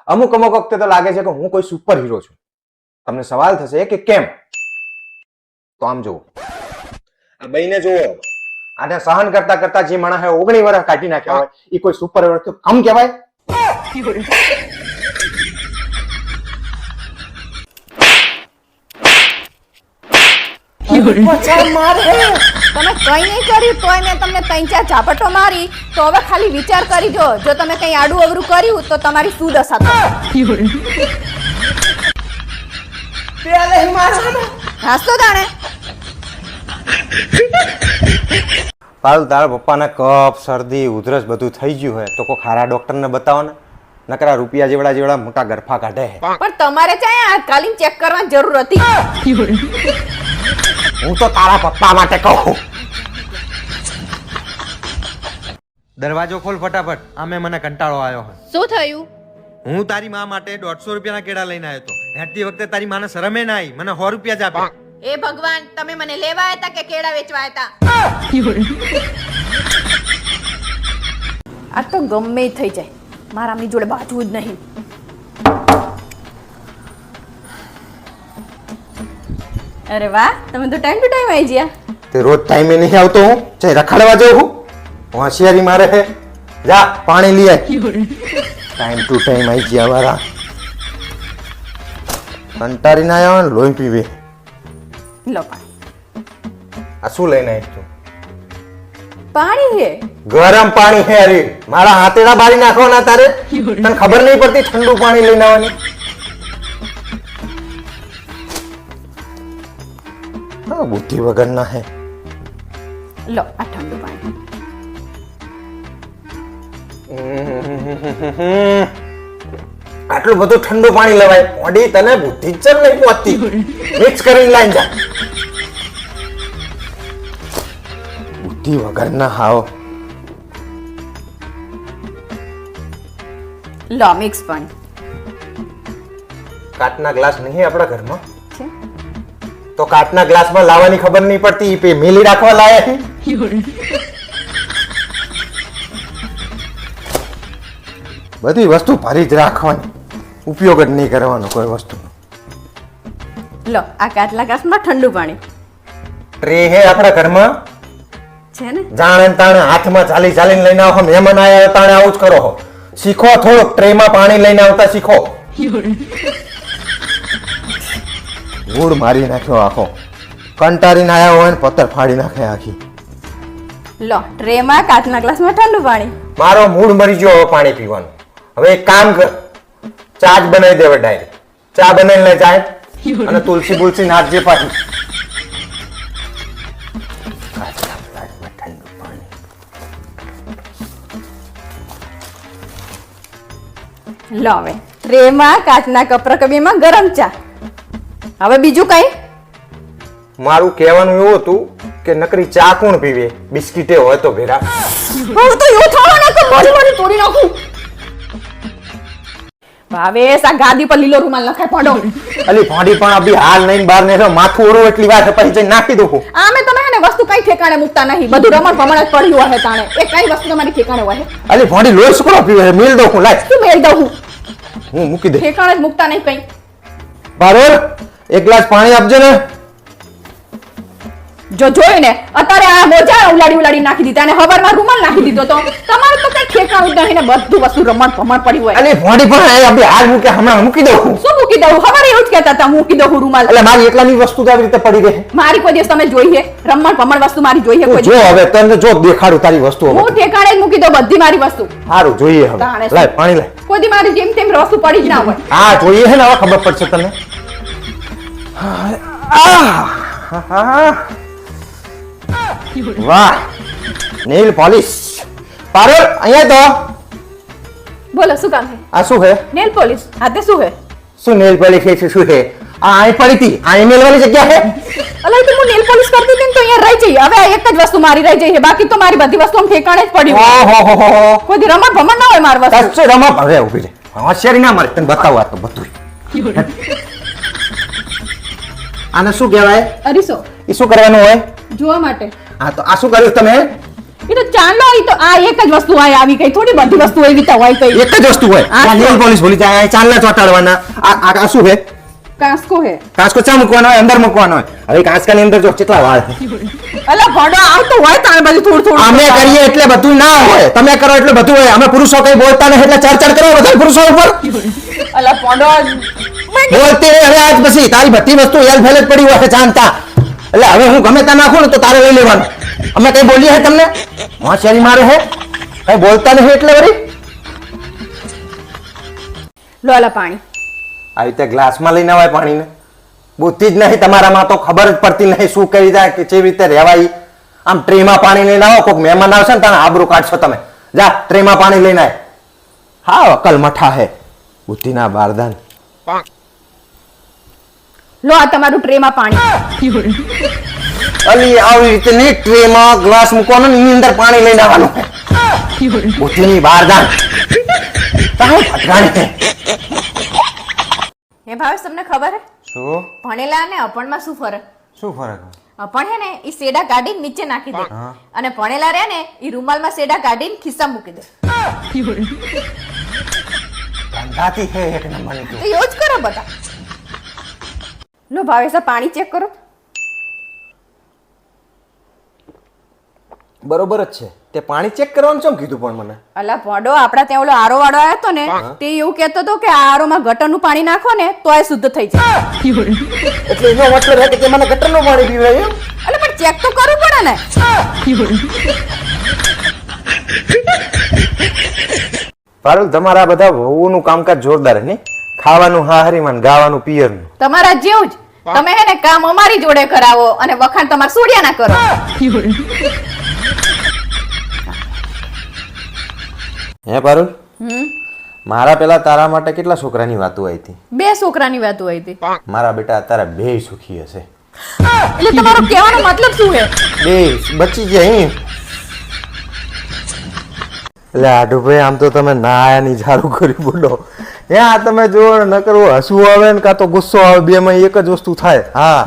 અમુક અમુક વખતે તો લાગે છે કે હું કોઈ સુપર હીરો છું. તમને સવાલ થશે કે કેમ? તો આમ જુઓ, આ બેયને જુઓ. આને સહન કરતા કરતા જે માણસે 19 વર્ષ કાઢી નાખ્યા હોય એ કોઈ સુપર હીરો તો કમ કહેવાય? તમે કઈ નહીં કર્યું તોય મેં તમને 3-4 ઝાપટો મારી. તો હવે ખાલી વિચાર કરી જો તમે કઈ આડું અવરું કર્યું તો તમારી શું દશા થશે. હાસ તો તાણે પાલ તારા પપ્પાને કફ શરદી ઉધરસ બધું થઈ ગયું હોય તો કોઈ ખારા ડોક્ટરને બતાવો ને. નકરા રૂપિયા જેવડા મોટા ગરફા કાઢે છે. પણ તમારે ચાય કાલીન ચેક કરવાની જરૂર હતી. હું તો તારા પપ્પા માટે કહું. દરવાજો ખોલ ફટાફટ. આમે મને કંટાળો આવ્યો છે. શું થયું? હું તારી માં માટે 150 રૂપિયાના કેળા લઈને આવ્યો હતો. હેઠતી વખતે તારી માને શરમે ના આવી. મને 100 રૂપિયા જ આપ્યા. એ ભગવાન, તમે મને લેવા આવ્યા હતા કે કેળા વેચવા આવ્યા હતા? આ તો ગમે થઈ જાય, મારા આમની જોડે બાજવું જ નહીં. અરે વાહ, તમે તો ટાઈમ ટુ ટાઈમ આવી ગયા. તે રોજ ટાઈમે નહીં આવતો હું. ચાલ રખડવા જાઉં હું. હોશિયારી મારે છે. જા પાણી લઈ આય. ટાઈમ ટુ ટાઈમ આવી ગયા મારા. કંટારી ના આવ્યો ને લોહી પીવે. લો પાણી. આ શું લઈને આવ્યો તું? પાણી છે. ગરમ પાણી છે. અરે મારા હાથેડા બારી નાખવાના તારે. તને ખબર નહીં પડતી ઠંડુ પાણી લઈને આવવાની? હા, બુદ્ધિ વગરના હે. લો આ ઠંડુ પાણી. આટલું બધું ઠંડુ પાણી લેવાય? ઓડી તને બુદ્ધિ જ નહીં પહોંચતી. મિક્સ કરીને લાઈન જા. બુદ્ધિ વગરના હાવ. લો મિક્સ પાણી. કાચના ગ્લાસ નહીં આપણા ઘરમાં? છે તો કાચના ગ્લાસમાં લાવવાની ખબર નહીં પડતી. પે મેલી રાખવા લાયા છે. બધી વસ્તુ ભરી જ રાખવાની. ઉપયોગ જ નહીં કરવાનો કોઈ વસ્તુ. લો આ કાચલા ગ્લાસમાં ઠંડુ પાણી ટ્રે હે આપણા ઘરમાં? છે ને. જાણે ને તાણે હાથમાં ચાલીને લઈને આવો. મહેમાન આયા તાણે આવું જ કરો. શીખો થોડુંક. ટ્રેમાં પાણી લઈને આવતા શીખો. મૂળ મારી નાખ્યો આખો. કંટારીને આયા હોય ને પથ્થર ફાડી નાખે આખી. લો ટ્રેમાં કાચના ગ્લાસમાં ઠંડુ પાણી. મારો મૂડ મરી ગયો હવે પાણી પીવાનું. હવે એક કામ કર, ચા જ બનાવી દેવે ડાયરેક્ટ. ચા બનાવીને લે ચાય અને તુલસી બુલસી નાખજે પાછી. કાચના ગ્લાસમાં ઠંડુ પાણી. લો હવે ટ્રેમાં કાચના કપરકબીમાં ગરમ ચા. હવે બીજું કઈ? મારું કહેવાનું એવું હતું કે નકરી ચા કોણ પીવે? બિસ્કીટે હોય તો ભેરા. હું તો એવું થવાના કે મોઢું તોડી નાખું. ભાવેશ આ ગાદી પર લીલો રૂમાલ નખાય પડો. અલી ફાડી પણ અભી હાલ નહીં બહાર ને માથું ઓરું એટલી વાર પછી જઈને નાખી દઉં. આમે તમે એને વસ્તુ કઈ ઠેકાણે મૂકતા નહીં. બધું રમણ ભમણ જ પડ્યું હશે તાણે. એ કઈ વસ્તુ તમારી ઠેકાણે હોય? અલી ફાડી લોહી સુકરો પીવે. મિલ દઉં હું. લાય શું મેળ દઉં હું? હું મૂકી દે. ઠેકાણે જ મૂકતા નહીં કઈ. બારોર એક ગ્લાસ પાણી આપજો ને. જો જોઈને અત્યારે આ મોજા ઉલાડી નાખી દીધા અને હવારમાં રૂમાલ નાખી દીધો તો તમારે તો કઈ ઠેકાણું જ નહીં ને બધું વસ્તુ રમણ ભમણ પડી હોય. અલી ફાડી પણ અભી હાલ મૂકે હમણાં મૂકી દઉં હું. શું મૂકી દઉં? હવારે એવું જ કહેતા હતા મૂકી દઉં રૂમાલ. એટલે મારી એકલાની વસ્તુ તો આવી રીતે પડી રહે. મારી કોઈ દિવસ તમે જોઈ છે રમણ ભમણ વસ્તુ મારી જોઈ છે કોઈ જો દિવસ? હવે તને જો દેખાડું તારી વસ્તુ. હું ઠેકાણે જ મૂકી દઉં બધી મારી વસ્તુ. સારું જોઈએ હવે. તાણે શું? લાય પાણી લાય. કોઈ દી મારી જેમ તેમ વસ્તુ પડી જ ના હોય. હા જોઈએ છે ને હવે ખબર પડશે તને. વાહ નેલ પોલિશ. પારોલ અહીંયા તો બોલો શું કામ છે? આ શું છે? Nail polish. હાથે શું છે? શું નેલ પોલિશ છે? શું છે આ? અહીં પડી હતી. અહીં મેલવાની જગ્યા છે? અલા તો હું નેલ પોલિશ કરતી હતી ને તો અહીંયા રહી જઈ. હવે આ એક જ વસ્તુ મારી રહી જઈ છે. બાકી તો મારી બધી વસ્તુ આમ ઠેકાણે જ પડી હોય. ઓહો કોઈ દી રમણ ભમણ ના હોય મારી વસ્તુ. કચ્ચો રમા હવે ઊભી રહે. હોશિયારી ના મારે તને બતાવું આ તો બધું. આને શું કહેવાય? અરીસો એ શું કરવાનું હોય? જોવા માટે. હા તો આ શું કર્યું તમે? એ તો ચાલો ઈ તો આ એક જ વસ્તુ આય આવી ગઈ, થોડી બધી વસ્તુ એવી તો હોય કઈ. એક જ વસ્તુ હોય. આ આ નેલ પોલિશ ભૂલી જાય, ચાંદલા ચોંટાડવાના. આ શું છે? કાંસકો હે. કાંસકો ચા મૂકવાનો હોય? અંદર મૂકવાનો હોય. હવે કાંસકાની અંદર જો કેટલા વાળ છે. અલા ભડો આવતો હોય તારે બાજુ થોડું થોડું. અમે કરીએ એટલે બધું ના હોય, તમે કરો એટલે બધું હોય. અમે પુરુષો કઈ બોલતા નહીં એટલે ચર્ચા કરો બધા પુરુષો ઉપર. અલા ભડો બોલતી નહીં હવે આજ પછી. તારી બધી વસ્તુ હેલ ફેલ જ પડી હોય છે જાણતા. એટલે હવે હું ગમે ત્યાં નાખું ને તો તારે લઈ લેવાનું. અમે કઈ બોલીએ હે તમને? હોશિયારી મારે હે? કઈ બોલતા નહીં એટલે વળી. લો અલા પાણી. આવી રીતે ગ્લાસમાં લઈને આવાય પાણીને? બુદ્ધિ જ નહીં તમારામાં તો, ખબર જ પડતી નહીં શું કરી જાય કે કેવી રીતે રહેવાય. આમ ટ્રેમાં પાણી લઈને આવો, કોઈક મહેમાન આવશે ને તારે આબરૂ કાઢશો તમે. જા ટ્રેમાં પાણી લઈને આય. હા અકલ મઠા હે, બુદ્ધિના બારદાન. લો આ તમારું ટ્રેમાં પાણી. અલી આવી રીતે નહીં, ટ્રેમાં ગ્લાસ મૂકવાનો ને એની અંદર પાણી લઈને આવવાનું હે. બુદ્ધિની બારદાન. તારે ફટકાણી હે. હે ભાવેશ તમને ખબર હે શું ભણેલા ને અભણમાં શું ફરક? શું ફરક? અભણ હે ને ઈ સેડા કાઢીને નીચે નાખી દે, અને ભણેલા રે ને ઈ રૂમાલમાં સેડા કાઢીને ખિસ્સા મૂકી દે. ધંધાતી હે એક નંબરની તું. તો એવું જ કરો બધા. લો ભાવેશ આ પાણી ચેક કરો. બરોબર જ છે. તે પાણી ચેક કરવાનું કેમ કીધું પણ મને? અલા ભડો આપડા ત્યાં ઓલો આરો વાળો આવ્યો હતો ને, તે એવું કહેતો હતો કે આ આરોમાં ગટરનું પાણી નાખો ને તો એ શુદ્ધ થઈ જાય. એટલે એનો મતલબ છે કે તે મને ગટરનું પાણી પીવડાય એમ? અલે પણ ચેક તો કરવું પડે ને. પારુલ તમારા બધા વહુનું કામકાજ જોરદાર હે ને? ખાવાનું હાહરીમાં, ગાવાનું પિયરનું. તમારા જેવું જ. તમે હે ને કામ અમારી જોડે કરાવો અને વખાણ તમારા સોડિયાના કરો. હે પારુલ, મારા પેલા તારા માટે કેટલા છોકરાની વાતો આવી હતી? 2 છોકરાની વાત હોય હતી. મારા બેટા અત્યારે 2 સુખી હશે. એટલે તમારો કહેવાનો મતલબ શું છે? 2 બચી ગયા હી. એટલે આઢુભાઈ આમ તો તમે ના આયા ની ઝાડુ કરી બોલો. આ તમે જો ન કરવું, હસવું આવે ને કાં તો ગુસ્સો આવે, બે માં એક જ વસ્તુ થાય. હા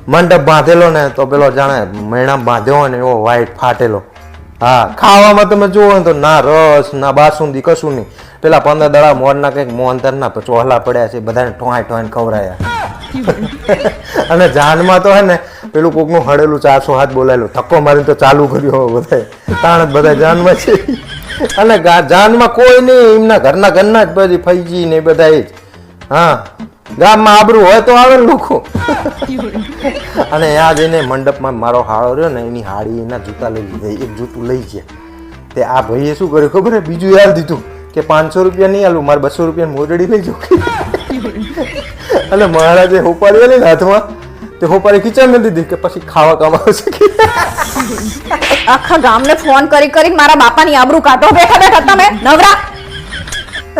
મંડપ બાંધેલો ને તો પેલો જાણે મૈણા બાંધ્યો ને એવો વાઈટ ફાટેલો. હા ખાવામાં તમે જુઓ ને તો ના રસ ના બાસુંદી કશું નહીં. પેલા 15 દડા મોરના કંઈક મોહનતરના ચોહલા પડ્યા છે, બધાને ઠોંય ઠોંય ખવરાયા. અને જાનમાં તો હે ને પેલું કોકનું હળેલું 400 હાથ બોલાયેલું, ધક્કો મારીને તો ચાલુ કર્યો બધા. તાણ જ બધા જાનમાં છે. અને જાનમાં કોઈ નહીં, એમના ઘરના જ બધી ફૈજી ને બધા એ જ. હા ગામમાં આબરું હોય તો આવે લોકો. અને ત્યાં જઈને મંડપમાં મારો હાળો રહ્યો ને એની હાડી એના જૂતા લઈ લીધા, એક જૂતું લઈ ગયા. તે આ ભાઈએ શું કર્યું ખબર હે? બીજું યાદ દીધું કે 500 રૂપિયા નહીં આલું, મારે 200 રૂપિયા મોરડી લઈ જાઉં. અને મહારાજે હોપારી આલી ને હાથમાં, તે હોપારી ખીચામાં દીધી કે પછી ખાવા કામ આવશે. આખા ગામને ફોન કરી મારા બાપાની આબરૂ કાઢો બેઠા બેઠા તમે નવરા.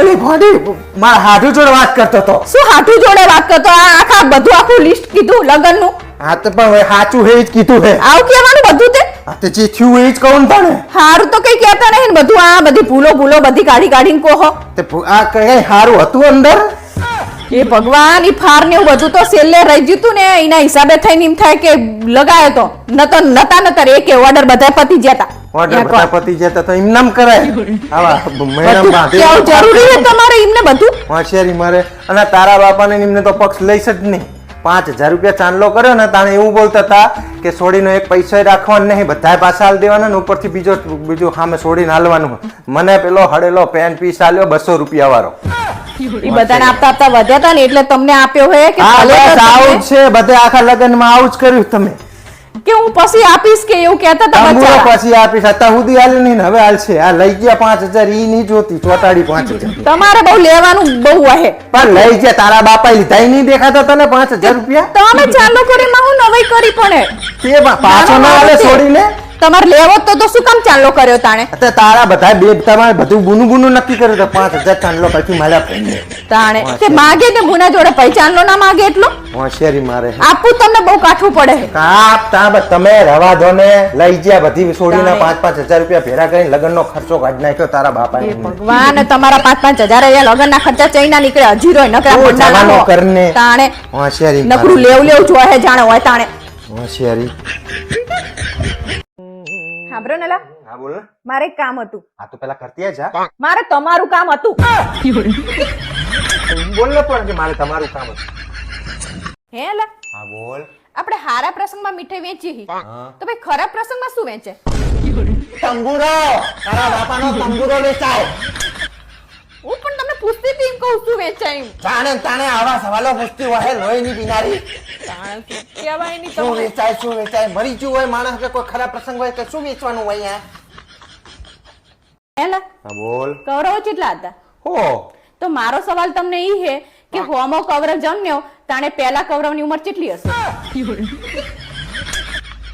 અરે ભાડી મારા હાથુ જોડે વાત કરતો તો. શું હાથુ જોડે વાત કરતો? આ આખા બધું આખું લિસ્ટ કીધું લગનનું. હા તો પણ સાચું હે જ કીધું હે. આવું કહેવાનું બધું તે? આ તે જે થયું એ જ કહું તને. હારું તો કઈ કહેતા નહીં ને, બધું આ બધી ભૂલો બધી કાઢીને કહો. તે આ કઈ હારું હતું અંદર? એ ભગવાન ઈ ફાર ને એવું બધું તો સેલે રહી ગયું ને, એના હિસાબે થઈને એમ થાય કે લગાયો તો નતા એક ઓર્ડર બધા પતી જતા. ઓર્ડર બધા પતી જતા તો એમ નામ કરાય. આવા મહિના બાંધે કેવું જરૂરી છે તમારે એમને બધું? હોશિયારી મારે. અને તારા બાપાને એમને તો પક્ષ લઈશ જ નહીં. 5000 રૂપિયા ચાંદલો કર્યો ને તાણે એવું બોલતા હતા કે સોડીનો એક પૈસો રાખવાનો નહીં, બધા પાછા હાલ દેવાના ને ઉપરથી બીજું સામે સોડીને હાલવાનું. મને પેલો હડેલો પેન પીસ આલ્યો 200 રૂપિયા વાળો. ઈ બધાને આપતા વધ્યા હતા ને એટલે તમને આપ્યો હોય કે આવું છે બધે આખા લગ્નમાં આવું જ કર્યું તમે કે હું પછી આપીશ કે એવું કહેતા હતા બચ્ચા. પછી આપીશ અત્યાર સુધી હાલ્યું નહીં ને હવે હાલશે. આ લઈ ગયા 5000 ઈ નહીં જોતી, ચોટાડી 5000. તમારે બહુ લેવાનું બહુ હે. પણ લઈ ગયા તારા બાપા લીધા નહીં દેખાતા તને 5000 રૂપિયા? તમે ચાલુ કરી માં હું નવાઈ કરી પણ કે પાછો ના આલે છોડીને. તમારે લેવો તો શું કામ ચાલો કર્યો તાણે? તારા બધા બે તમારે બધું ગુનું નક્કી કર્યું તો 5000 ચાંદલો પછી મળ્યા તાણે તે માગે તે મુના જોડે પૈસાનો ના માગે એટલો હોશિયારી મારે. આપું તમને બહુ કાઠું પડે. કાપ તા તમે રવા દો ને. લઈ ગયા બધી છોડીને 5-5000 રૂપિયા ભેરા કરીને લગનનો ખર્ચો કાઢી નાખ્યો તારા બાપા. ભગવાન તમારા 5-5000 અહીંયા લગનના ખર્ચા ચઈના નીકળે હજી રોય નકરા મંડાનો કરને. તાણે હોશિયારી નકરું લેવ જોહે જાણે હોય તાણે હોશિયારી. હાબરો નલા હા બોલ ને. મારે એક કામ હતું. હા તો પેલા કરતી આય જા. મારે તમારું કામ હતું. બોલ ને પણ કે મારે તમારું કામ હતું. હે લા, હા બોલ. આપણે હારા પ્રસંગમાં મીઠાઈ વેચી હી. હા. તો ભાઈ ખરાબ પ્રસંગમાં શું વેચે? તંબુરો તારા બાપાનો તંબુરો વેચાય. હું પણ તમને પૂછતી હતી એમ કહું શું વેચાય એમ. જાણે તાણે આવા સવાલો પૂછતી હોય લોહીની બિનારી. તાણે શું કહેવાય નહીં શું તમને. વેચાય મરી ગયું હોય માણસ કે કોઈ ખરાબ પ્રસંગ હોય તો શું વેચવાનું હોય અહીંયા? હે લા, હા બોલ. કૌરવો કેટલા હતા? હો તો મારો સવાલ તમને ઈ હે કે હોમો કૌરવ જન્મ્યો તાણે પહેલા કૌરવની ઉંમર કેટલી હશે?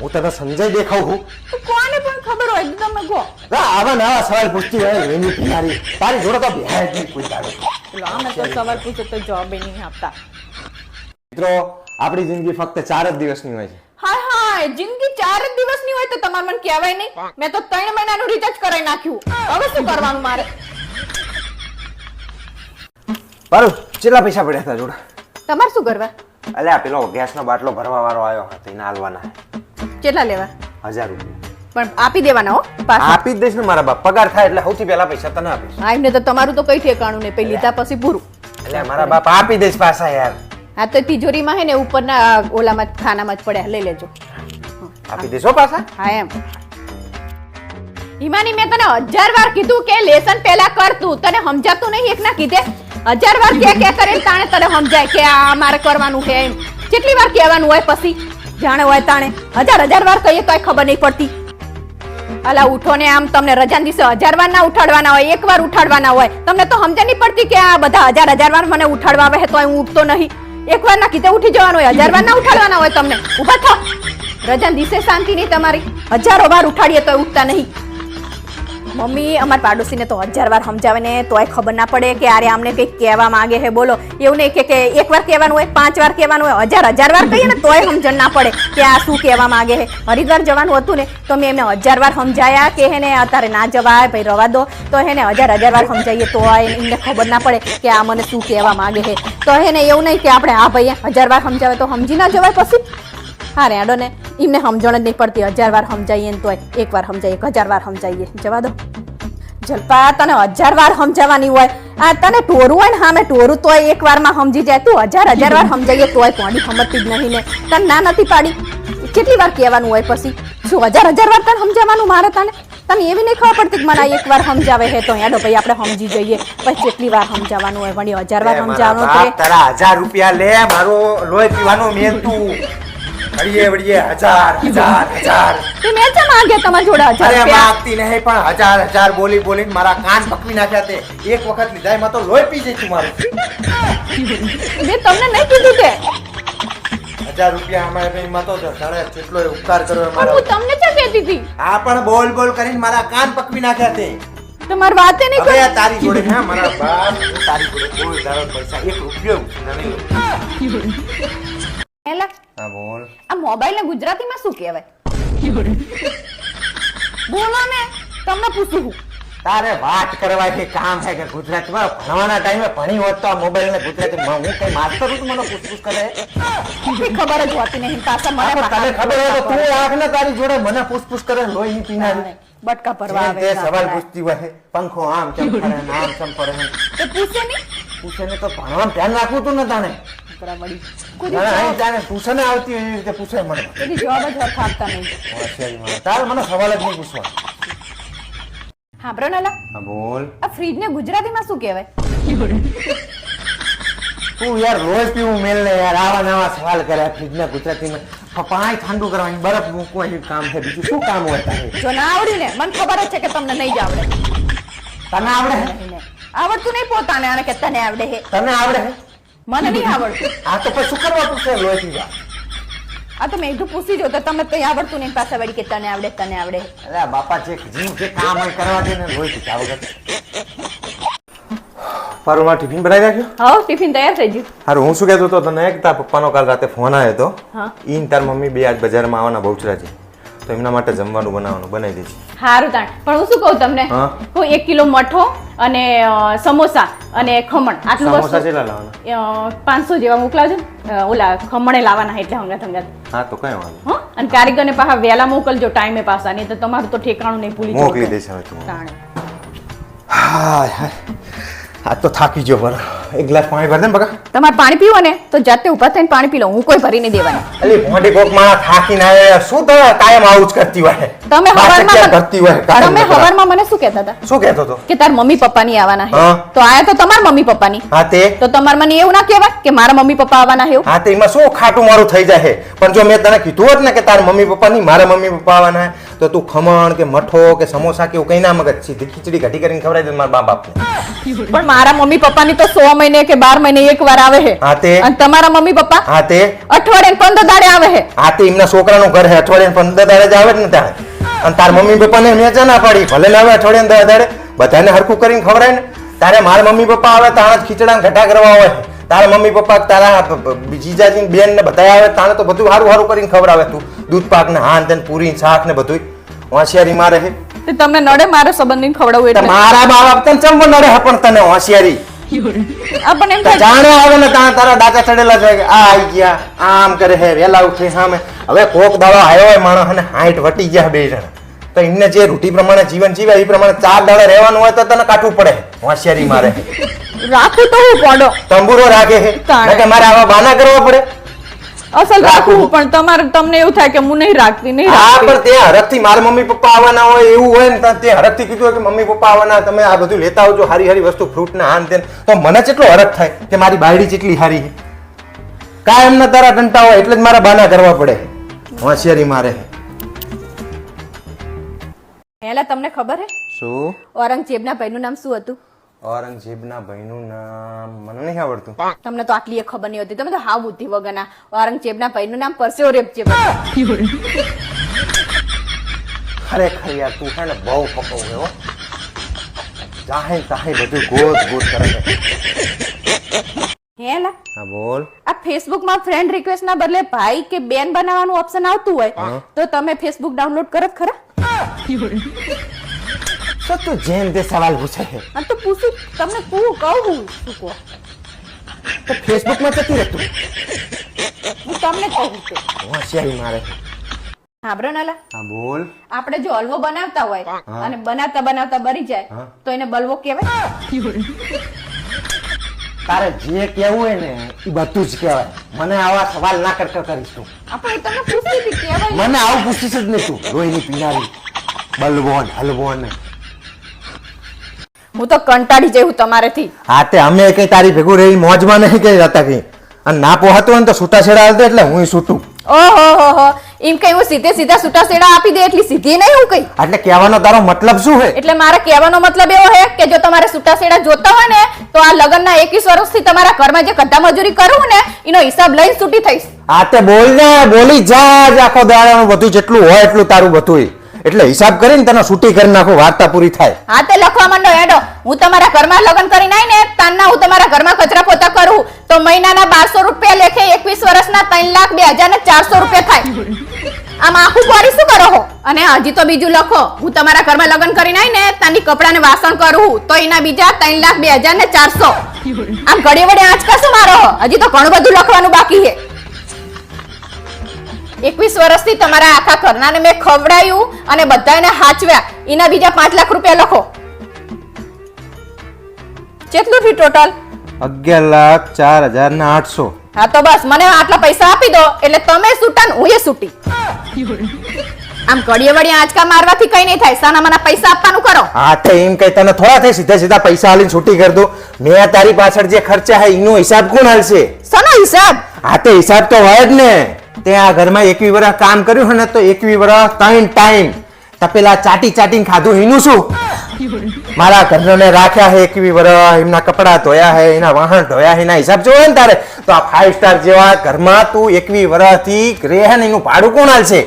હું તને સંજય દેખાવ હું. તો કોને પણ ખબર હોય તો તમે કહો. આવા નવા સવાલ પૂછતી હોય લોહીની બિનારી. તારી જોડે તો બેહાય જ નહીં કોઈ દાડો. પેલો આમે તો સવાલ પૂછે તો જવાબ ય નહીં આપતા. મિત્રો આપણી જિંદગી ફક્ત 4 જ દિવસની હોય છે. હાય હાય, જિંદગી 4 જ દિવસની હોય તો તમારે મને કહેવાય નહીં. મેં તો 3 મહિનાનું રિચાર્જ કરાવી નાખ્યું. હવે શું કરવાનું મારે? પારું કેટલા પૈસા પડ્યા હતા જોડે? તમારે શું કરવા? અલ્યા પેલો ગેસનો બાટલો ભરવા વાળો આવ્યો હતો એને આલવાના કેટલા લેવા? 1000 રૂપિયા. પણ આપી દેવાના હો પાછા. આપી જ દઈશ ને મારા બાપ. પગાર થાય એટલે સૌથી પહેલા પૈસા તને આપીશ. હા, એમને તો તમારું તો કઈ ઠેકાણું નહીં. પછી લીધા પછી પૂરું. એટલે મારા બાપ આપી દઈશ પાછા યાર. હા તો તિજોરીમાં હે ને ઉપરના ઓલામાં જ ખાનામાં જ પડ્યા, લઈ લેજો. આપી દઈશ હો પાછા. હા એમ. હિમાની મેં તને 1000 વાર કીધું કે લેસન પહેલા કર તું. તને સમજાતું નહીં એક ના કીધે? 1000 વાર કે કરે તાણે તને સમજાય કે આ મારે કરવાનું છે એમ. કેટલી વાર કહેવાનું હોય પછી? જાણે હોય તાણે 1000 વાર કહીએ તોય ખબર નહીં પડતી. અલા ઉઠો ને, આમ તમને રજાના દિવસે 1000 વાર ના ઉઠાડવાના હોય, એક વાર ઉઠાડવાના હોય. તમને તો સમજ નહીં પડતી કે આ બધા 1000 વાર મને ઉઠાડવા આવે તોય હું ઉઠતો નહીં. એક વાર ના કીધે ઉઠી જવાનું હોય, 1000 વાર ના ઉઠાડવાના હોય તમને. ઊભા થો. રજાના દિવસે શાંતિ નહીં તમારી. 1000 વાર ઉઠાડીએ તોય ઉઠતા નહીં. મમ્મી અમાર પાડોશીને તો 1000 વાર સમજાવે ને તોય ખબર ના પડે કે આરે આમને કંઈક કહેવા માંગે છે. બોલો, એવું નહીં કે એક વાર કહેવાનું હોય, 5 વાર કહેવાનું હોય, 1000 વાર કહીએ ને તોય સમજણ ના પડે કે આ શું કહેવા માંગે છે. હરિદ્વાર જવાનું હતું ને તો મેં એમને 1000 વાર સમજાયા કે હે ને અત્યારે ના જવાય ભાઈ, રવા દો. તો હે ને 1000 વાર સમજાવીએ તો એમને ખબર ના પડે કે આ મને શું કહેવા માંગે છે. તો હે ને એવું નહીં કે આપણે હા ભાઈ 1000 વાર સમજાવે તો સમજી ના જવાય પછી. હા રેડો ને, એમને સમજણ જ નહીં પડતી. 1000 વાર સમજાવીએ ને તોય એક વાર સમજાવીએ, 1000 વાર સમજાવીએ. જવા દો. જલપા તને 1000 વાર સમજાવવાની હોય. આ તને ટોરું હોય ને સામે ટોરું તોય એક વારમાં સમજી જાય. તું 1000 વાર સમજાવીએ તોય કોડી સમજતી જ નહીં ને. તને ના નથી પાડી. કેટલી વાર કહેવાનું હોય પછી? શું 1000 વાર તને સમજાવવાનું મારે? તને એવી નહીં ખબર પડતી કે મને એક વાર સમજાવે છે તો હેડો ભાઈ આપણે સમજી જઈએ. પછી કેટલી વાર સમજાવવાનું હોય? વળી 1000 વાર સમજાવવાનું તો તારા 1000 રૂપિયા લે, મારો લોહી પીવાનો મેલ તું. વળીએ 1000. તે મેં ચા માંગે તમારા જોડે 1000 અરે રૂપિયા? માંગતી નહીં પણ 1000 બોલીને મારા કાન પકવી નાખ્યા તે. એક વખત લીધા એમાં તો લોહી પી જાય તું મારું. મેં તમને નહીં કીધું તે. 1000 રૂપિયા અમારે બેનમાં તો જાણે કેટલો ઉપકાર કર્યો પણ હું તમને ચા કહેતી હતી? આ પણ બોલ કરીને મારા કાન પકવી નાખ્યા તે. તમારી વાતે નહીં હવે કરી. આ તારી જોડે હે મારા બાપ, હું તારી જોડે કોઈ દાડો પૈસા 1 રૂપિયો નહીં લઉં. હેલા, હા બોલ. આ મોબાઈલ ને ગુજરાતીમાં શું કહેવાય? બોલો ને, તમને પૂછું છું. તારે વાત કરવા કે કામ છે કે ગુજરાતીમાં ભણવાના ટાઈમે ભણી હોત તો આ મોબાઈલ ને ગુજરાતીમાં હું કઈ માસ્ટર છું મને પૂછપૂછ કરે? કઈ ખબર જ હોતી નહીં પાછા મને તને ખબર હોય તો તું આખ ને તારી જોડે મને પૂછપૂછ કરે લોહી પીનારી. બટકા ભરવા આવે તે સવાલ પૂછતી હોય પંખો આમ ચમ ફરે ને આમ ચમ ફરે ને. તો પૂછે નહીં. પૂછે ને તો ભણવાનું ધ્યાન રાખવું તું ને તાણે. બરાબરી. કોઈ ના, જવાબ- અહીં તાણે ટ્યુશને આવતી હોય એવી રીતે પૂછે મને. કોઈ જવાબ જ હરખા આપતા નહીં. હોશિયારી મને. તારે મને સવાલ જ નહીં પૂછવા. હા બ્રોનલા, હા બોલ. આ ફ્રીજ ને ગુજરાતીમાં શું કહેવાય? તું યાર રોજ પીવું મેલ ને યાર આવા નવા સવાલ કરે ફ્રીજને ગુજરાતીમાં. પાણી ઠંડુ કરવાની, બરફ મૂકવાનું કામ છે, બીજું શું કામ હોય તારે? જો ના આવડ્યું ને, મને ખબર જ છે કે તમને નહીં જ આવડે. તને આવડે હે? નહીં ને. આવડતું નહીં પોતાને અને કે તને આવડે છે. તને આવડે હે? મને નહીં આવડતું. આ તો પછી શું કરવા પૂછે લોહી પીવા? આ તો મેં કીધું પૂછી જો તો તમને કઈ આવડતું નહીં પાછા વળી કે તને આવડે તને આવડે. અરે બાપા જે કામ હોય કરવા દે ને લોહી પીતા વગર. પારુમાં ટિફિન બનાવી રાખ્યો? હા, ટિફિન તૈયાર થઈ ગયું. હારું, હું શું કહેતો હતો તને કે તારા પપ્પાનો કાલ રાતે ફોન આવ્યો હતો. હા. ઈન તાર મમ્મી બે આજ બજારમાં આવવાના બહુચરા છે તો એમના માટે જમવાનું બનાવવાનું બનાવી દેજે. હારું તાણ. પણ હું શું કહું તમને, હા. કોઈ 1 કિલો મઠો અને સમોસા અને ખમણ આટલું સમોસા વસ્તુ કેટલા લાવવાના? 500 જેવા મોકલાવજો ને. ઓલા ખમણે લાવવાના એટલે હંગાત. હા તો કઈ વાંધો. હા, અને કારીગરને પાછા વહેલા મોકલજો ટાઈમે પાછા, નહીં તો તમારું તો ઠેકાણું નહીં ભૂલી જવું. મોકલી દઈશ હવે તું. તાણે. હાય, આ તો થાકી ગયો બરો. એક ગ્લાસ પાણી ભર દે ને બકા. તમારે પાણી પીવો ને તો જાતે ઊભા થઈને પાણી પી લો, હું કોઈ ભરી નહીં દેવાની. અલી મોટી કોક માં થાકીને આવે શું તો કાયમ આવું જ કરતી હોય. તમે હવારમાં કરતી હોય કાયમ. તમે હવારમાં મને શું કહેતા હતા શું કહેતો તો? કે તાર મમ્મી પપ્પા ની આવવાના છે, હા. તો આયા તો તમારા મમ્મી પપ્પા ની, હા તે તો તમારે મને એવું ના કહેવાય કે મારા મમ્મી પપ્પા આવવાના છે એવું? હા તે એમાં શું ખાટું મારું થઈ જાય છે. પણ જો મેં તને કીધું હોત ને કે તારા મમ્મી પપ્પા નહીં મારા મમ્મી પપ્પા આવવાના છે, તો તું ખમણ કે મઠો કે સમોસા કે એવું કઈ ના મગજ, સીધી ખીચડી ઘટી કરીને ખવડાવી દે મારા બાપ ને. પણ મારા મમ્મી પપ્પા ની તો 100 મહિને કે 12 મહિને એકવાર આવે છે, હા તે અને તમારા મમ્મી પપ્પા હા તે અઠવાડિયે 15 દાડે આવે છે. હા તે એમના છોકરાનું ઘર છે, અઠવાડિયે 15 દાડે જ આવે જ ને તારે. અને તાર મમ્મી પપ્પાને મેં છે ના પાડી, ભલે ને આવે અઠવાડિયે 10 દાડે, બધાને હરખું કરીને ખવડાય ને. તારે મારા મમ્મી પપ્પા આવે તાણે જ ખીચડા ઘટા કરવા હોય, તારા મમ્મી પપ્પા તારા જીજાજી બેન ને બધા આવે તાણે તો બધું સારું સારું કરીને ખવડાવે. તું દૂધ પાક ને હાન તેન પૂરી શાક ને બધું હોશિયારી મારે છે. તે તમને નડે મારા સંબંધી ખવડાવવું એટલે? મારા બાપ તને ચમ નડે છે પણ તને હોશિયારી આપણને એમ થાય જાણે આવે ને તાણે તારા દાંતા ચડેલા છે કે આ આઈ ગયા આમ કરે છે વેલા ઉઠે સામે. હવે કોક દાડો આવ્યો હોય માણસ અને 60 વટી ગયા બે જણા, તો એમને જે રૂટી પ્રમાણે જીવન જીવે એ પ્રમાણે 4 દાડા રહેવાનું હોય તો તને કાઠું પડે. હોશિયારી મારે રાખું તો હું પડો તંબુરો રાખે છે તાણે. કે મારે આવા બાના કરવા પડે. અસલ રાખું પણ તમારે તમને એવું થાય કે હું નહીં રાખતી નહીં હા રાખતી. પણ તે હરખથી મારા મમ્મી પપ્પા આવવાના હોય એવું હોય ને તો તે હરખથી કીધું હોય કે મમ્મી પપ્પા આવવાના, તમે આ બધું લેતા આવજો હારી હારી વસ્તુ ફ્રૂટ ને આન તેન, તો મને કેટલો હરખ થાય કે મારી બાયડી કેટલી હારી છે. કાયમ ના તારા ટંટા હોય એટલે જ મારા બાના કરવા પડે. હોશિયારી મારે. હેલા તમને ખબર હે શું? ઔરંગઝેબના ભાઈનું નામ શું હતું? ઔરંગઝેબના ભાઈનું નામ મને નહીં આવડતું. તમને તો આટલી એ ખબર નહીં હોતી, તમે તો હાવ બુદ્ધિ વગરના. ઔરંગઝેબના ભાઈનું નામ પરસેવરેબજેબ હતું. ખરેખર યાર તું છે ને બહુ પકવ હો. જાહે તાહે બધું ગોત ગોત કરે છે. હેલા હા બોલ. આ ફેસબુક માં ફ્રેન્ડ રિક્વેસ્ટ ના બદલે ભાઈ કે બેન બનાવવાનું ઓપ્શન આવતું હોય તો તમે ફેસબુક ડાઉનલોડ કરો ખરા? તો તું જેમ તે સવાલ પૂછે છે અને તો પૂછું તમને કહું શું કહો તો ફેસબુક માં જતી રહેતું. હું તમને કહું છું. હોશિયારી મારે. સાંભળો નાલા, હા બોલ. આપણે જો હલવો બનાવતા હોય અને બનાવતા બનાવતા બળી જાય તો એને બલવો કહેવાય? તારે જે કેવું હોય ને એ બધું જ કહેવાય. મને આવા સવાલ ના કર કરીશ તું. આપણે તમને પૂછતી હતી કહેવાય. મને આવું પૂછીશ જ નહીં તું. લોહીની પીનારી બલવોન હલવોન. હું તો કંટાળી જઈ તમારેથી. હા તે અમે કઈ તારી ભેગું રહી મોજમાં નહીં કઈ હતા કઈ, અને ના પોહાતું હોય ને તો છૂટાછેડા હાલ દે એટલે હું છૂટું. ઓહો એમ કઈ હું સીધે સીધા છૂટાછેડા આપી દે એટલી સીધી નહીં હું કઈ. એટલે કહેવાનો તારો મતલબ શું છે? એટલે મારે કહેવાનો મતલબ એવો છે કે જો તમારે છૂટાછેડા જોતા હોય ને તો આ લગ્નના 21 વર્ષથી તમારા ઘરમાં જે કદ્દા મજૂરી કરું ને એનો હિસાબ લઈને છૂટી થઈશ. હા તે બોલ ને બોલી જા જ આખો દાડાનું બધું જેટલું હોય એટલું તારું બધું, એટલે હિસાબ કરીને તને છૂટી કરી નાખો, વાર્તા પૂરી થાય. હા તે લખવા માંડો હેડો. હું તમારા ઘરમાં લગ્ન કરીને આઈ ને તાનના હું તમારા ઘરમાં કચરા પોતા કરું તો મહિનાના 1200 રૂપિયા લેખે 21 વર્ષના 3,02,400 રૂપિયા થાય. આમ આખું કોરી શું કરો હો? અને હજી તો બીજું લખો, હું તમારા ઘરમાં લગ્ન કરીને આઈ ને તાની કપડાને વાસણ કરું તો એના બીજા 3,02,400. આમ ઘડી વડે આંચકા શું મારો હો? હજી તો ઘણું બધું લખવાનું બાકી છે. 21 વર્ષથી તમારા આખા ઘરનાને મેં ખવડાવ્યું અને બધાને હાચવ્યા, એના બીજા 5 લાખ રૂપિયા લખો. કેટલું થયું ટોટલ? 11,04,800. હા તો બસ મને આટલા પૈસા આપી દો એટલે તમે છૂટા ને હું એ છૂટી. આમ ઘડીએ વળી આંચકા મારવાથી કઈ નહીં થાય, સાના મને પૈસા આપવાનું કરો. હા તે એમ કઈ તને થોડા થઈ સીધા સીધા પૈસા આલીને છૂટી કરી દો. મેં તારી પાછળ જે ખર્ચા હે એનો હિસાબ કોણ આલશે? શાનો હિસાબ? હા તે હિસાબ તો હોય જ ને. તે આ ઘરમાં 21 વર્ષ કામ કર્યું હોય ને તો 21 વર્ષ 3 ટાઈમ તપેલા ચાટી ચાટીને ખાધું એનું શું? મારા ઘરને રાખ્યા હે 21 વર્ષ, એમના કપડા ધોયા હે, એના વાહન ધોયા હે, એના હિસાબ જોવે ને તારે તો આ 5 સ્ટાર જેવા ઘરમાં તું 21 વર્ષથી રહે ને એનું ભાડું કોણ આલશે?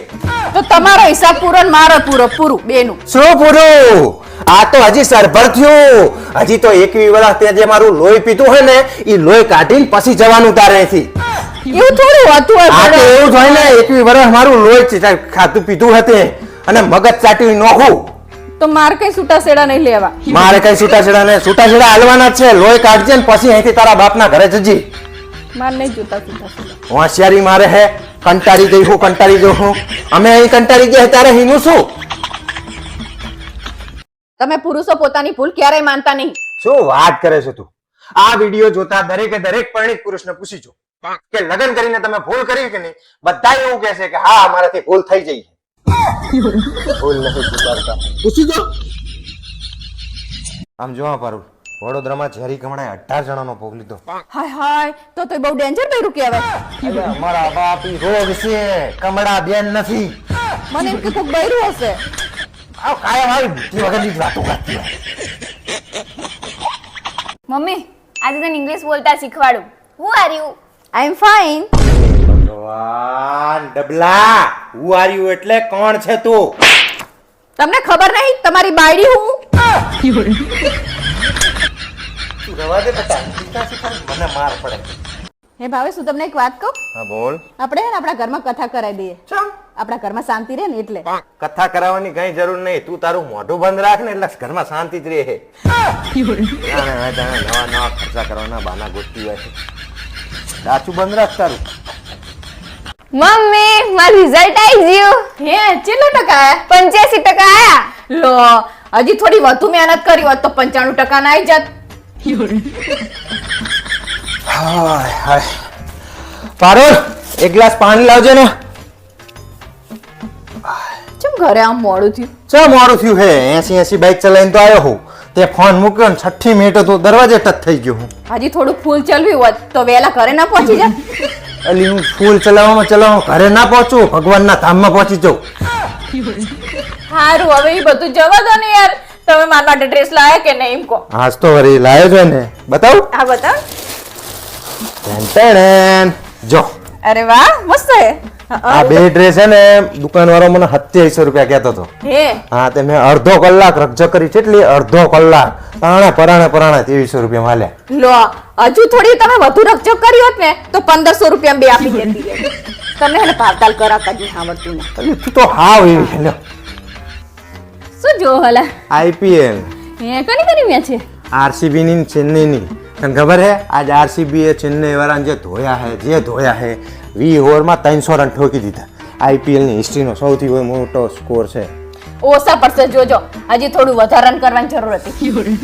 તો તમારો હિસાબ પૂરો ને મારો પૂરું બેનું. શું પૂરું? આ તો હજી સરભર થયું. હજી તો 21 વર્ષ તે જે મારું લોહી પીતું હોય ને એ લોહી કાઢીને પછી જવાનું તારે અહીંથી. એવું થોડું હતું હોય. આ તો એવું જ હોય ને 21 વર્ષ મારું લોહી ખાતું પીતું હતું અને મગજ ચાટી નોખું. તો મારે કઈ છૂટાછેડા નહીં લેવા. મારે કઈ છૂટાછેડા હાલવાના છે. લોહી કાઢજે ને પછી અહીંથી તારા બાપના ઘરે જજી. મારે નહીં જોતા છૂટાછેડા. હોશિયારી મારે હે કંટાળી ગઈ હું અમે અહીં કંટાળી ગયા ત્યારે હીનું શું તમે પુરુષો પોતાની ભૂલ ક્યારેય માનતા નહીં. શું વાત કરે છે તું આ વિડિયો જોતા દરેકે દરેક પરિણીત પુરુષને પૂછી જો કે લગ્ન કરીને તમે ભૂલ કરી કે નહીં બધા એવું કહે છે કે હા અમારાથી ભૂલ થઈ જઈ ભૂલ નથી સ્વીકારતા પૂછી જો આમ જો પારુલ વડોદરામાં ઝેરી કમણાએ 18 જણાનો ભોગ લીધો હાય હાય તો બહુ ડેન્જર બૈરું કહેવાય. એટલે અમારા બાપ ઈ રોગ છે કમળા બેન નથી મને એમ કે કોક બૈરું હશે. આ કાયમ આવી બુદ્ધિ વગરની જ વાતો કરતી હોય મમ્મી આજે તને ઇંગ્લિશ બોલતા શીખવાડું. હું are you? I am fine. ભગવાન ડબલા હું આર યુ એટલે કોણ છે તું તમને ખબર નહીં તમારી બાયડી હું. રવા દે બટા મને માર પડે હે ભાવે શું તમને એક વાત કહું? હા બોલ આપણે હે ને આપણા ઘરમાં કથા કરાવી દઈએ. આપણા ઘરમાં શાંતિ રહે ને એટલે. કથા કરાવવાની કઈ જરૂર નહીં તું તારું મોઢું બંધ રાખ ને એટલે ઘરમાં શાંતિ જ રહે નવા નવા ખર્ચા કરવાના બાના ગોતતી હોય છે સાચું બંધ રાખ તારું મમ્મી મારું રિઝલ્ટ આવી ગયું. હે કેટલા ટકા આયા? 85% આયા. લો હજી થોડી વધુ મહેનત કરી હોત તો 95% ના આવી જાત. હાય હાય પારુલ એક ગ્લાસ પાણી લાવજે ને ચમ ઘરે આમ મોડું થયું? ચા મોડું થયું હે 80 બાઇક ચલાવીને તો આવ્યો હું તે ફોન મૂક્યો ને 6 મિનિટે તો દરવાજે ટચ થઈ ગયો હું હજી થોડું ફૂલ ચલવ્યું હોત તો વહેલા ઘરે ના પહોંચી જાત. અલી હું ફૂલ ચલાવવામાં ઘરે ના પહોંચું ભગવાનના ધામમાં પહોંચી જાઉં હારું હવે એ બધું જવા દો ને યાર. તમે મારા માટે ડ્રેસ લાયા કે નહીં એમ કહો. આજ તો વળી લાયો છે ને બતાવું આ બતાવ. ટેન જો અરે વાહ મસ્ત હે. આ બે ડ્રેસ છે ને દુકાનવાળો મને 2700 રૂપિયા કહેતો હતો હે હા તે મેં અડધો કલાક રકઝક કરી કેટલી અડધો કલાક પરાણે 2300 રૂપિયા માલ્યા લો હજુ થોડી તમે વધુ રકજક કરી હોત ને તો 1500 રૂપિયા બે આપી દેતી. તમને એને ભાવતાલ કરાવતા જ આવડતું ને. અલી તું તો હાવ એવી લ્યો શું જો હલા આઈપીએલ હે કની મેચ છે? આરસીબી ની ચેન્નઈની તને ખબર હે આજ આરસીબી એ ચેન્નઈ વાળાને જે ધોયા હે 20 ઓવરમાં 300 રન ઠોકી દીધા આઈપીએલ ની હિસ્ટ્રીનો સૌથી મોટો સ્કોર છે ઓછા પડશે જોજો હજી થોડું વધારે રન કરવાની જરૂર હતી.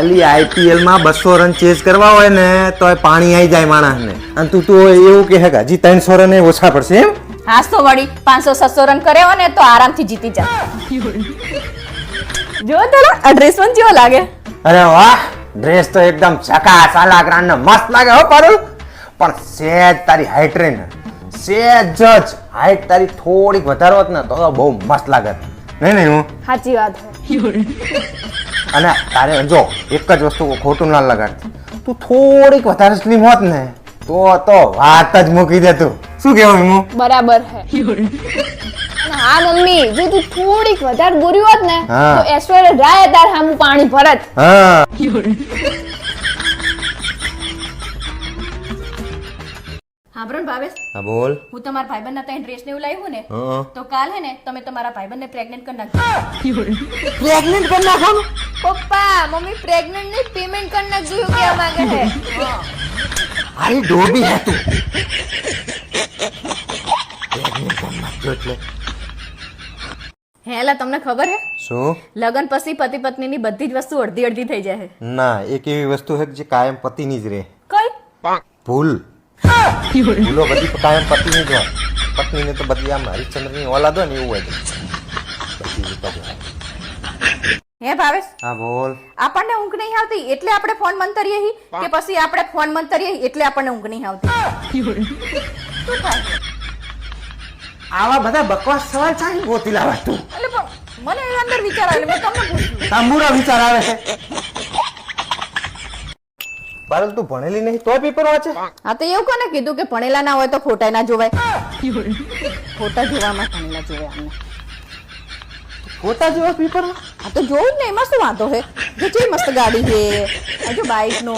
અલી આઈપીએલ માં 200 રન ચેઝ કરવા હોય ને તો પાણી આવી જાય માણસને અને તું તો એવું કહે કે હજી 300 રન ઓછા પડશે એમ હાસ તો વળી 500-700 રન કર્યા હોય ને તો આરામથી જીતી જાય. જો તલા આ ડ્રેસ પણ કેવો લાગે? અરે વાહ ડ્રેસ તો એકદમ ચકાસ આલાગ્રાન મસ્ત લાગે હો પારુલ પણ સેજ તારી હાઈટ રે ને સેજ જ હાઈટ તારી થોડીક વધારે હોત ને તો બહુ મસ્ત લાગે નહીં હું સાચી વાત છે. અને તારે જો એક જ વસ્તુ ખોટું ના લગાડ તું થોડીક વધારે સ્લિમ હોત ને તો વાત જ મૂકી દે તું શું કહેવું હું બરાબર હે. હા મમ્મી જો તું થોડીક વધારે ગોરી હોત ને હા. તો એશ્વર્ય રાય તાર સામું પાણી ભરત. હા હા બ્રન ભાવેશ હા બોલ હું તમારા ભાઈબંધના ત્યાં ડ્રેસ ને એવું લાવ્યું ને હા તો કાલ હે ને તમે તમારા ભાઈબંધને પ્રેગ્નન્ટ કરી નાખજો. પ્રેગ્નન્ટ કરી નાખવાનું પપ્પા મમ્મી પ્રેગ્નન્ટ ને પેમેન્ટ કરી નાખજો કેવા માંગે છે. આઈ ડોબી હે તું પ્રેગ્નન્ટ કરી નાખજો એટલે હેલા તમને ખબર હે શું લગન પછી પતિ પત્નીની બધી જ વસ્તુ અડધી અડધી થઈ જાય છે. ના એક એવી વસ્તુ છે જે કાયમ પતિની જ રહે કઈ? ભૂલ ભૂલો બધી કાયમ પતિની જ હોય પત્નીને તો બધી આમ હરિશ્ચંદ્રની ઓલાદ હોય ને એવું હોય બધી એક જ હોય. હે ભાવેશ હા બોલ આપણને ઊંઘ નહીં આવતી એટલે આપણે ફોન મંતરીએ હી કે પછી આપણે ફોન મંતરીએ હી એટલે આપણને ઊંઘ નહીં આવતી? શું થાય? આવા બધા બકવાસ સવાલ ચાહી ગોતી લાવા તું એટલે પણ મને એના અંદર વિચાર આવે મેં તમને પૂછ્યું. તાંબુરા વિચાર આવે છે બારલ તું ભણેલી નહીં તોય પેપર વાંચે હા તો એવું કોને કીધું કે ભણેલા ના હોય તો ફોટા ના જોવાય? ફોટા જોવામાં ભણેલા જોવાય અમને. ખોટા જેવા પેપર હા તો જોવું જ ને એમાં શું વાંધો છે? જો કેવી મસ્ત ગાડી છે આ જો બાઇક નો.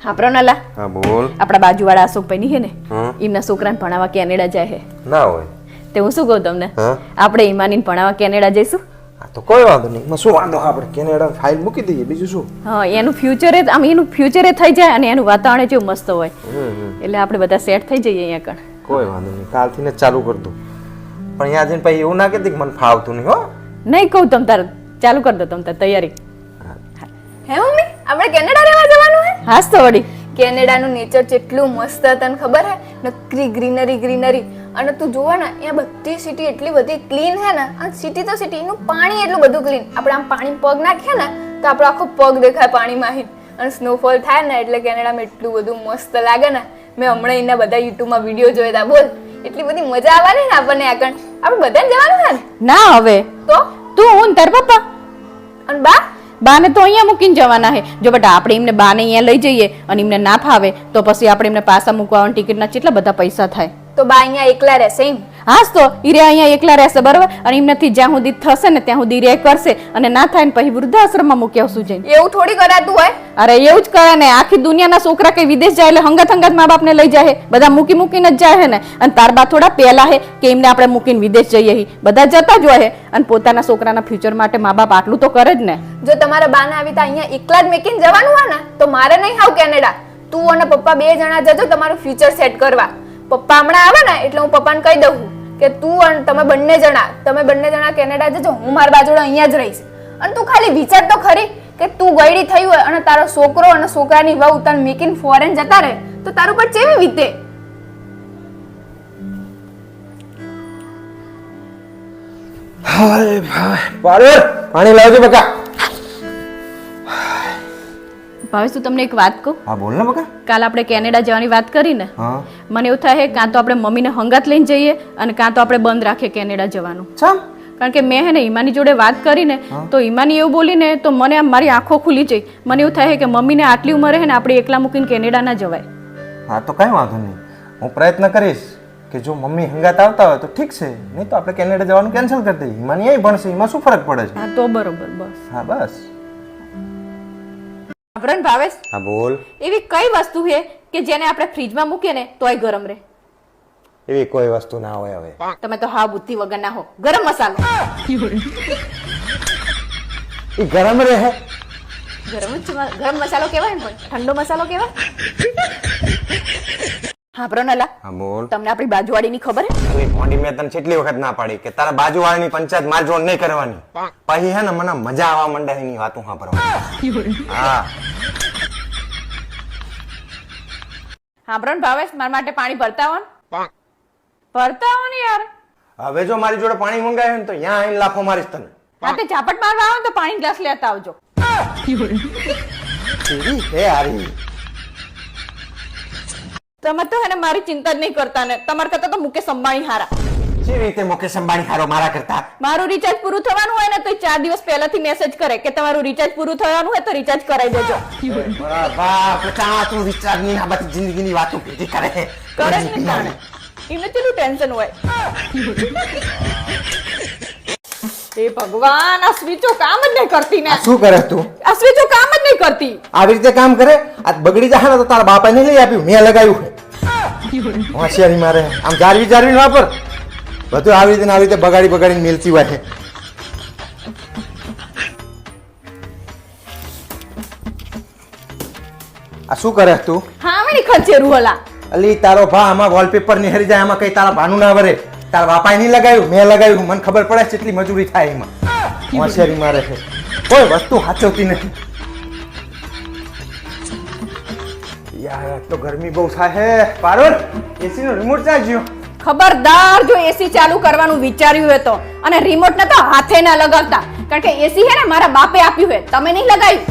હા પ્રણાલા હા બોલ આપણા બાજુવાળા અશોકભાઈ ની છે ને હા એમના છોકરાને ભણાવવા કેનેડા જાય છે ના હોય તે હું શું કહું તમને હા આપણે ઈમાનીને ભણાવવા કેનેડા જઈશું? હા તો કોઈ વાંધો નહીં, એમાં શું વાંધો? આપણે કેનેડા ફાઇલ મૂકી દઈએ, બીજું શું? હા એનું ફ્યુચર એનું ફ્યુચર થઈ જાય અને એનું વાતાવરણ જેવું મસ્ત હોય એટલે આપણે બધા સેટ થઈ જઈએ અહીંયા કણ. કોઈ વાંધો નહીં, કાલથી ને જ ચાલુ કર દઉં. પણ અહીંયા જઈને પછી એવું ના કહેતી કે મને ફાવતું નહીં હો. નહીં કહું તમ તાર ચાલુ કરી દો તમ તાર તૈયારી. હે મમ્મી આપણે કેનેડા રહેવા જવાનું હે? હાસ તો વળી કેનેડાનું નેચર કેટલું મસ્ત તને ખબર હે? નકરી ગ્રીનરી અને તું જોવા ને અહીંયા બધી સિટી એટલી બધી ક્લીન હે ને. અને સિટી તો સિટી એનું પાણી એટલું બધું ક્લીન. આપણે આમ પાણી પગ નાખીએ ને તો આપણો આખો પગ દેખાય પાણીમાં હી. અને સ્નોફોલ થાય ને એટલે કેનેડામાં એટલું બધું મસ્ત લાગે ને. મેં હમણાં એના બધા યુટ્યુબમાં વિડીયો જોયા હતા. બોલ એટલી બધી મજા આવવાની ને આપણને આગળ. આપણે બધાને જવાનું હે ને? ના હવે તો તું હું ને તાર પપ્પા અને બા બાને તો અહીંયા મૂકીને જવાના હે. જો બેટા આપણે એમને બાને અહીંયા લઈ જઈએ અને એમને ના ફાવે તો પછી આપણે એમને પાછા મૂકવાના ટિકિટના કેટલા બધા પૈસા થાય. તો બા અહીંયા એકલા રહેશે એમ? હાસ તો ઈરે અહીંયા એકલા રહેશે બરોબર. અને એમનાથી જ્યાં સુધી થશે ને ત્યાં સુધી રે કરશે અને ના થાય ને પછી વૃદ્ધાશ્રમમાં મૂકી આવશું જઈને. એવું થોડી કરાતું હોય. અરે એવું જ કરે ને. આખી દુનિયાના છોકરા કઈ વિદેશ જાય એટલે હંગાત મા બાપને લઈ જાય. બધા મૂકીને જ જાય ને. અને તાર બા થોડા પહેલા હે કે એમને આપણે મૂકીને વિદેશ જઈએ. બધા જતા જ હોય અને પોતાના છોકરાના ફ્યુચર માટે મા બાપ આટલું તો કરે જ ને. જો તમારા બાને આવી તો અહીંયા એકલા જ મેકીને જવાનું હોય ને તો મારે નહીં હાવ કેનેડા. તું અને પપ્પા બે જણા જજો તમારું ફ્યુચર સેટ કરવા. પપ્પા હમણાં આવે ને એટલે હું પપ્પાને કહી દઉં કે તું અને તમે બંને જણા કેનેડા જજો. હું મારા બાજુ અહીંયા જ રહીશ. અને તું ખાલી વિચાર તો ખરી કે તું ગયડી થઈ હોય અને તારો છોકરો અને છોકરાની વહુ તને મેકીને ફોરેન જતા રહે તો તારું પર કેવી વીતે? પાણી લાવજો બકા. ભાવેશ તું તમને એક વાત કહું. હા બોલ ને બકા. કાલ આપણે કેનેડા જવાની વાત કરી ને હા મને એવું થાય કાં તો આપણે મમ્મીને હંગાત લઈને જઈએ અને કાં તો આપણે બંધ રાખીએ કેનેડા જવાનું. ચમ કારણ કે મેં હે ને ઈમાની જોડે વાત કરીને તો ઈમાની એવું બોલીને તો મને આમ મારી આંખો ખુલી જઈ. મને એવું થાય કે મમ્મીને આટલી ઉંમરે હે ને આપણે એકલા મૂકીને કેનેડા ના જવાય. હા તો કઈ વાંધો નહીં, હું પ્રયત્ન કરીશ કે જો મમ્મી હંગાત આવતા હોય તો ઠીક છે, નહીં તો આપણે કેનેડા જવાનું કેન્સલ કરી દઈએ. ઈમાની અહીં ભણશે, એમાં શું ફરક પડે છે? હા તો બરોબર બસ. હા બસ. આપણ ભાવેશ હા બોલ. એવી કઈ વસ્તુ છે કે જેને આપણે ફ્રીજમાં મૂકીએ ને તોય ગરમ રહે? એવી કોઈ વસ્તુ ના હોય. હવે તમે તો હા બુદ્ધિ વગર ના હો. ગરમ મસાલો. એ ગરમ રહે. ગરમ મસાલો કહેવાય ને, ઠંડો મસાલો કહેવાય. હા પ્રોનલા હા બોલ. તમને આપણી બાજુવાડીની ખબર હે? અરે કોંડી મેં તને કેટલી વખત ના પાડી કે તારા બાજુવાળાની પંચાયત માર જોડ નહીં કરવાની. પછી હે ને મને મજા આવવા માંડે એની વાતો સાંભળવાની. હા હા બ્રોન ભાવેશ મારા માટે પાણી ભરતા આવો ને. ભરતા આવો ને યાર. હવે જો મારી જોડે પાણી મંગાવ્યું ને તો ત્યાં આવીને લાફો મારીશ તને. રાતે ઝાપટ મારવા આવો ને તો પાણી ગ્લાસ લેતા આવજો. હે હારી તમે તો હેને મારી ચિંતા જ નહીં કરતા ને. તમારા કરતા તો મુકેશ અંબાણી હારા. જે રીતે મુકેશ અંબાણી હારો મારા કરતા. મારું રિચાર્જ પૂરું થવાનું હોય ને તો 4 દિવસ પહેલાથી મેસેજ કરે કે તમારું રિચાર્જ પૂરું થવાનું હોય તો રિચાર્જ કરાવી દેજો. બાપ તા તું વિચાર ની આ બધી જિંદગીની વાતો કીધી કરે. કરે જ ને તાણે. એમને કેટલું ટેન્શન હોય. એ ભગવાન આ સ્વિચો કામ જ નહીં કરતી ને. શું કરે તું? આ સ્વિચો કામ જ નહીં કરતી. આવી રીતે કામ કરે આ બગડી જાય ને તો તારા બાપાને લઈ આપ્યું, મેં લગાવ્યું છે. હોશિયારી મારે આમ જારવી વાપર. બધું આવી રીતે બગાડીને મેલતી હોય. આ શું કરે તું? હા મેં ખર્ચેરું હલા. અલી તારો ભા આમાં વોલપેપર નિહરી જાય, આમાં કઈ તારા ભાનું ના વરે. તારા બાપાએ નહીં લગાવ્યું, મેં લગાવ્યું. મને ખબર પડે કેટલી મજૂરી થાય એમાં. હોશિયારી મારે છે, કોઈ વસ્તુ સાચવતી નથી. યાર તો ગરમી બહુ થાય હે. પારુલ એસી નો રિમોટ ક્યાં ગયો? ખબરદાર જો એસી ચાલુ કરવાનું વિચાર્યું હોય તો. અને રિમોટ ને તો હાથે ના લગાવતા કારણ કે એસી હે ને મારા બાપે આપ્યું હે, તમે નહીં લગાવ્યું.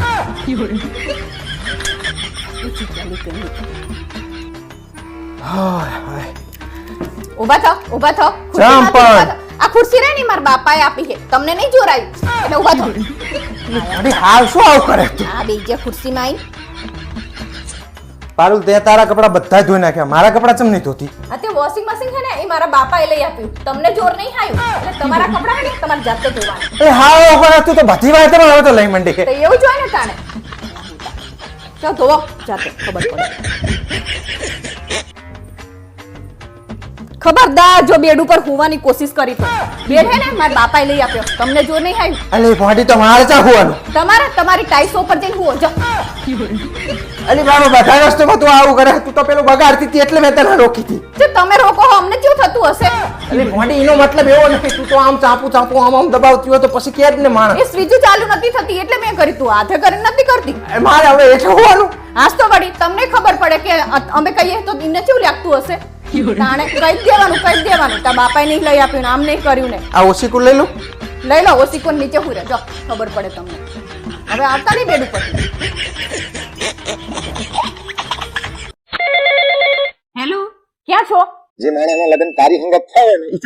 ઉભા થો. આ ખુરશી રે ની મારા બાપાએ આપી છે, તમને નહીં જોરાયું એટલે ઉભા થો. અરે હાલ શું આવું કરે તું? આ બેજે ખુરશીમાં આવી. પારુલ તે તારા કપડા બધા ધોઈ નાખ્યા, મારા કપડા ચમ નહીં ધોતી? આ તે વોશિંગ મશીન છે ને એ મારા બાપાએ લઈ આપ્યું, તમને જોર નહીં આવ્યું એટલે તમારા કપડા હે ને તમારે જાતે ધોવાના. એ હા ઓગણ તું તો બધી વાત હવે તો લઈ મંડી કે તો એવું જ હોય ને તાણે. ચાલ ધોવો જાતે, ખબર પડે. ખબરદાર જો બેડ ઉપર હોવાની કોશિશ કરી તો બેડ હે ને મારા બાપાએ લઈ આપ્યો તમને જો નહીં આવ્યું અલે ભોંડી તો મારે ચા હોવાનું તમારી ટાઈસો ઉપર જઈને હુઓ જો અલી બાબા બધા વસ્તુમાં તું આવું કરે તું તો પેલું બગાડતી હતી એટલે મેં તને રોકી હતી જો તમે રોકો હો, અમને શું થતું હશે અલી ભોંડી એનો મતલબ એવો નથી તું તો આમ ચાપું આમ દબાવતી હોય તો પછી કે જ ને માણસ એ સ્વિચ ચાલુ નથી થતી એટલે મેં કરી તું હાથે કરીને નથી કરતી મારે હવે એટલે હોવાનું આજ તો વળી તમને ખબર પડે કે અમે કહીએ તો એને કેવું લાગતું હશે તાણે કહી દેવાનું તારા બાપાએ નહીં લઈ આપ્યું ને આમ નહીં કર્યું ને આ ઓશીકું લઈ લઉં લઈ લો ઓસીકોન નીચે હુરે જો ખબર પડે તમને હવે આવતા નહીં બેડ ઉપર હેલો ક્યાં છો જે માણસના લગ્ન તારી હંગત થાય ને ઈ